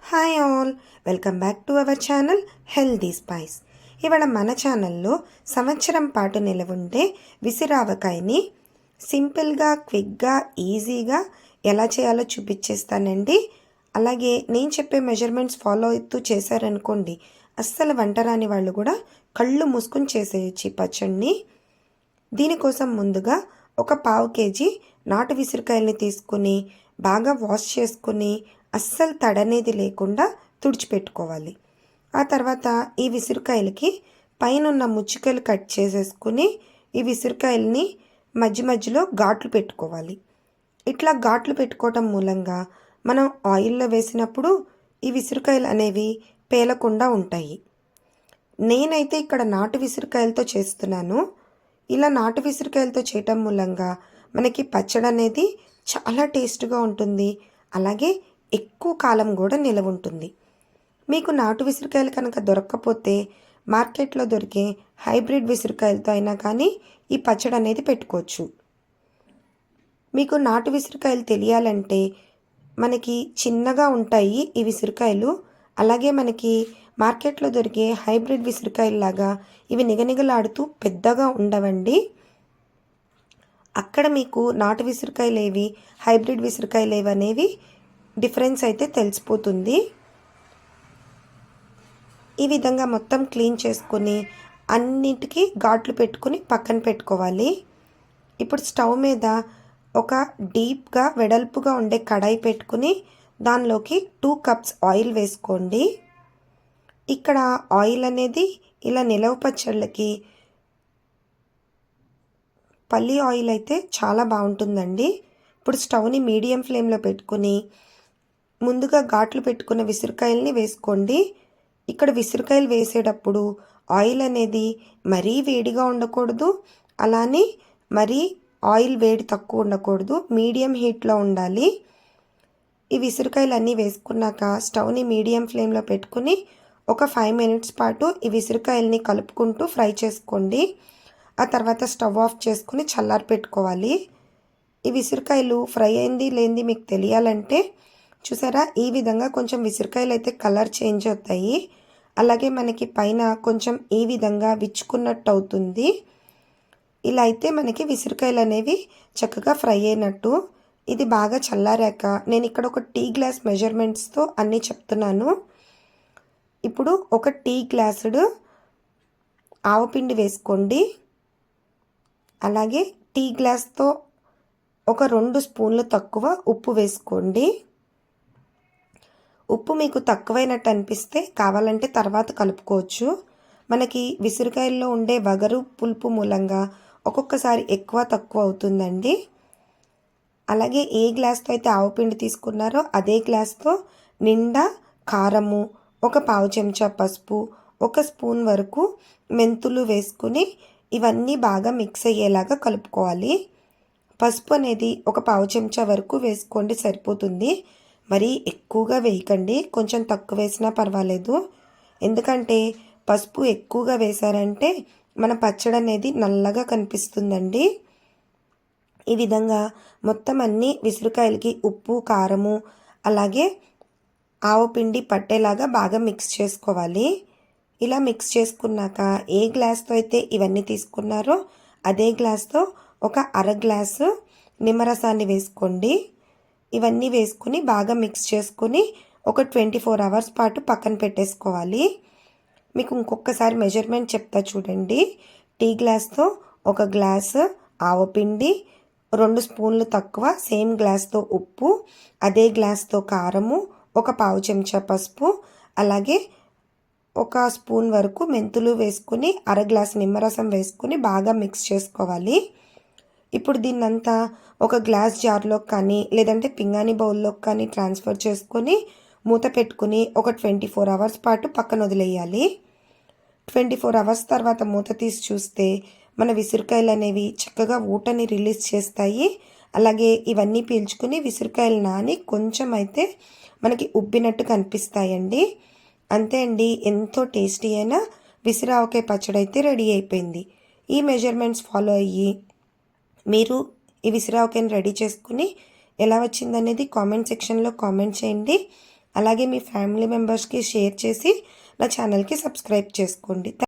Hi all, welcome back to our channel healthy spice. ఇవాళ మన ఛానల్లో సంవత్సరం పాటు నిలవుండే విసిరావకాయని సింపుల్గా, క్విక్గా, ఈజీగా ఎలా చేయాలో చూపించేస్తానండి. అలాగే నేను చెప్పే మెజర్మెంట్స్ ఫాలో అవుతూ చేశారనుకోండి, అస్సలు వంట రాని వాళ్ళు కూడా కళ్ళు మూసుకొని చేసేయచ్చు ఈ పచ్చడిని. దీనికోసం ముందుగా ఒక పావు కేజీ నాటు విసిరికాయల్ని తీసుకుని బాగా వాష్ చేసుకుని అస్సలు తడనేది లేకుండా తుడిచిపెట్టుకోవాలి. ఆ తర్వాత ఈ విసిరికాయలకి పైన ఉన్న ముచ్చుకలు కట్ చేసేసుకుని ఈ విసిరికాయలని మధ్య మధ్యలో ఘాట్లు పెట్టుకోవాలి. ఇట్లా ఘాట్లు పెట్టుకోవటం మూలంగా మనం ఆయిల్లో వేసినప్పుడు ఈ విసిరికాయలు అనేవి పేలకుండా ఉంటాయి. నేనైతే ఇక్కడ నాటు విసిరికాయలతో చేస్తున్నాను. ఇలా నాటు విసిరికాయలతో చేయటం మూలంగా మనకి పచ్చడి అనేది చాలా టేస్ట్గా ఉంటుంది. అలాగే ఎక్కువ కాలం కూడా నిలవ ఉంటుంది. మీకు నాటు విసిరికాయలు కనుక దొరక్కపోతే మార్కెట్లో దొరికే హైబ్రిడ్ విసిరికాయలతో అయినా కానీ ఈ పచ్చడి అనేది పెట్టుకోవచ్చు. మీకు నాటు విసిరికాయలు తెలియాలంటే మనకి చిన్నగా ఉంటాయి ఈ విసిరికాయలు. అలాగే మనకి మార్కెట్లో దొరికే హైబ్రిడ్ విసిరికాయల్లాగా ఇవి నిగనిగలాడుతూ పెద్దగా ఉండవండి. అక్కడ మీకు నాటు విసిరికాయలు ఏవి, హైబ్రిడ్ విసిరికాయలు ఏవి అనేవి డిఫరెన్స్ అయితే తెలిసిపోతుంది. ఈ విధంగా మొత్తం క్లీన్ చేసుకుని అన్నిటికీ ఘాట్లు పెట్టుకుని పక్కన పెట్టుకోవాలి. ఇప్పుడు స్టవ్ మీద ఒక డీప్గా వెడల్పుగా ఉండే కడాయి పెట్టుకుని దానిలోకి 2 కప్స్ ఆయిల్ వేసుకోండి. ఇక్కడ ఆయిల్ అనేది ఇలా నిలవ పచ్చళ్ళకి పల్లి ఆయిల్ అయితే చాలా బాగుంటుందండి. ఇప్పుడు స్టవ్ని మీడియం ఫ్లేమ్లో పెట్టుకుని ముందుగా ఘాట్లు పెట్టుకున్న విసిరికాయల్ని వేసుకోండి. ఇక్కడ విసిరికాయలు వేసేటప్పుడు ఆయిల్ అనేది మరీ వేడిగా ఉండకూడదు, అలానే మరీ ఆయిల్ వేడి తక్కువ ఉండకూడదు, మీడియం హీట్లో ఉండాలి. ఈ విసిరికాయలు అన్నీ వేసుకున్నాక స్టవ్ని మీడియం ఫ్లేమ్లో పెట్టుకుని ఒక 5 మినిట్స్ పాటు ఈ విసిరికాయల్ని కలుపుకుంటూ ఫ్రై చేసుకోండి. ఆ తర్వాత స్టవ్ ఆఫ్ చేసుకుని చల్లారి పెట్టుకోవాలి. ఈ విసిరికాయలు ఫ్రై అయింది లేనిది మీకు తెలియాలంటే చూసారా, ఈ విధంగా కొంచెం విసిరికాయలు అయితే కలర్ చేంజ్ అవుతాయి. అలాగే మనకి పైన కొంచెం ఈ విధంగా విచ్చుకున్నట్టు అవుతుంది. ఇలా అయితే మనకి విసిరికాయలు అనేవి చక్కగా ఫ్రై అయినట్టు. ఇది బాగా చల్లారాక నేను ఇక్కడ ఒక టీ గ్లాస్ మెజర్మెంట్స్తో అన్నీ చెప్తున్నాను. ఇప్పుడు ఒక టీ గ్లాసుడు ఆవపిండి వేసుకోండి. అలాగే టీ గ్లాస్తో ఒక 2 స్పూన్లు తక్కువ ఉప్పు వేసుకోండి. ఉప్పు మీకు తక్కువైనట్టు అనిపిస్తే కావాలంటే తర్వాత కలుపుకోవచ్చు. మనకి విసిరికాయల్లో ఉండే వగరు పులుపు మూలంగా ఒక్కొక్కసారి ఎక్కువ తక్కువ అవుతుందండి. అలాగే ఏ గ్లాస్తో అయితే ఆవపిండి తీసుకున్నారో అదే గ్లాస్తో నిండా కారము, ఒక పావు చెంచా పసుపు, 1 స్పూన్ వరకు మెంతులు వేసుకుని ఇవన్నీ బాగా మిక్స్ అయ్యేలాగా కలుపుకోవాలి. పసుపు అనేది ఒక పావు చెంచా వరకు వేసుకోండి, సరిపోతుంది. మరీ ఎక్కువగా వేయకండి, కొంచెం తక్కువ వేసినా పర్వాలేదు. ఎందుకంటే పసుపు ఎక్కువగా వేశారంటే మన పచ్చడి అనేది నల్లగా కనిపిస్తుందండి. ఈ విధంగా మొత్తం అన్ని విసిరికాయలకి ఉప్పు, కారము అలాగే ఆవపిండి పట్టేలాగా బాగా మిక్స్ చేసుకోవాలి. ఇలా మిక్స్ చేసుకున్నాక ఏ గ్లాస్తో అయితే ఇవన్నీ తీసుకున్నారో అదే గ్లాస్తో ఒక అర గ్లాసు నిమ్మరసాన్ని వేసుకోండి. ఇవన్నీ వేసుకుని బాగా మిక్స్ చేసుకుని ఒక 24 అవర్స్ పాటు పక్కన పెట్టేసుకోవాలి. మీకు ఇంకొకసారి మెజర్మెంట్ చెప్తా చూడండి. టీ గ్లాస్తో 1 గ్లాసు ఆవపిండి, 2 స్పూన్లు తక్కువ సేమ్ గ్లాస్తో ఉప్పు, అదే గ్లాస్తో కారము, ఒక పావు చెంచా పసుపు, అలాగే 1 స్పూన్ వరకు మెంతులు వేసుకుని అర గ్లాసు నిమ్మరసం వేసుకుని బాగా మిక్స్ చేసుకోవాలి. ఇప్పుడు దీన్నంతా ఒక గ్లాస్ జార్లోకి కానీ లేదంటే పింగాణి బౌల్లోకి కానీ ట్రాన్స్ఫర్ చేసుకొని మూత పెట్టుకుని ఒక 24 అవర్స్ పాటు పక్కన వదిలేయాలి. 24 అవర్స్ తర్వాత మూత తీసి చూస్తే మన విసిరికాయలు అనేవి చక్కగా ఊటని రిలీజ్ చేస్తాయి. అలాగే ఇవన్నీ పీల్చుకుని విసిరికాయలు నాని కొంచెం అయితే మనకి ఉబ్బినట్టు కనిపిస్తాయండి. అంతే అండి, ఎంతో టేస్టీ అయిన విసిరావకాయ పచ్చడి అయితే రెడీ అయిపోయింది. ఈ మెజర్మెంట్స్ ఫాలో అయ్యి మీరు ఈ విసిరావకాయని రెడీ చేసుకుని ఎలా వచ్చిందనేది కామెంట్ సెక్షన్లో కామెంట్ చేయండి. అలాగే మీ ఫ్యామిలీ మెంబర్స్కి షేర్ చేసి నా ఛానల్కి సబ్స్క్రైబ్ చేసుకోండి.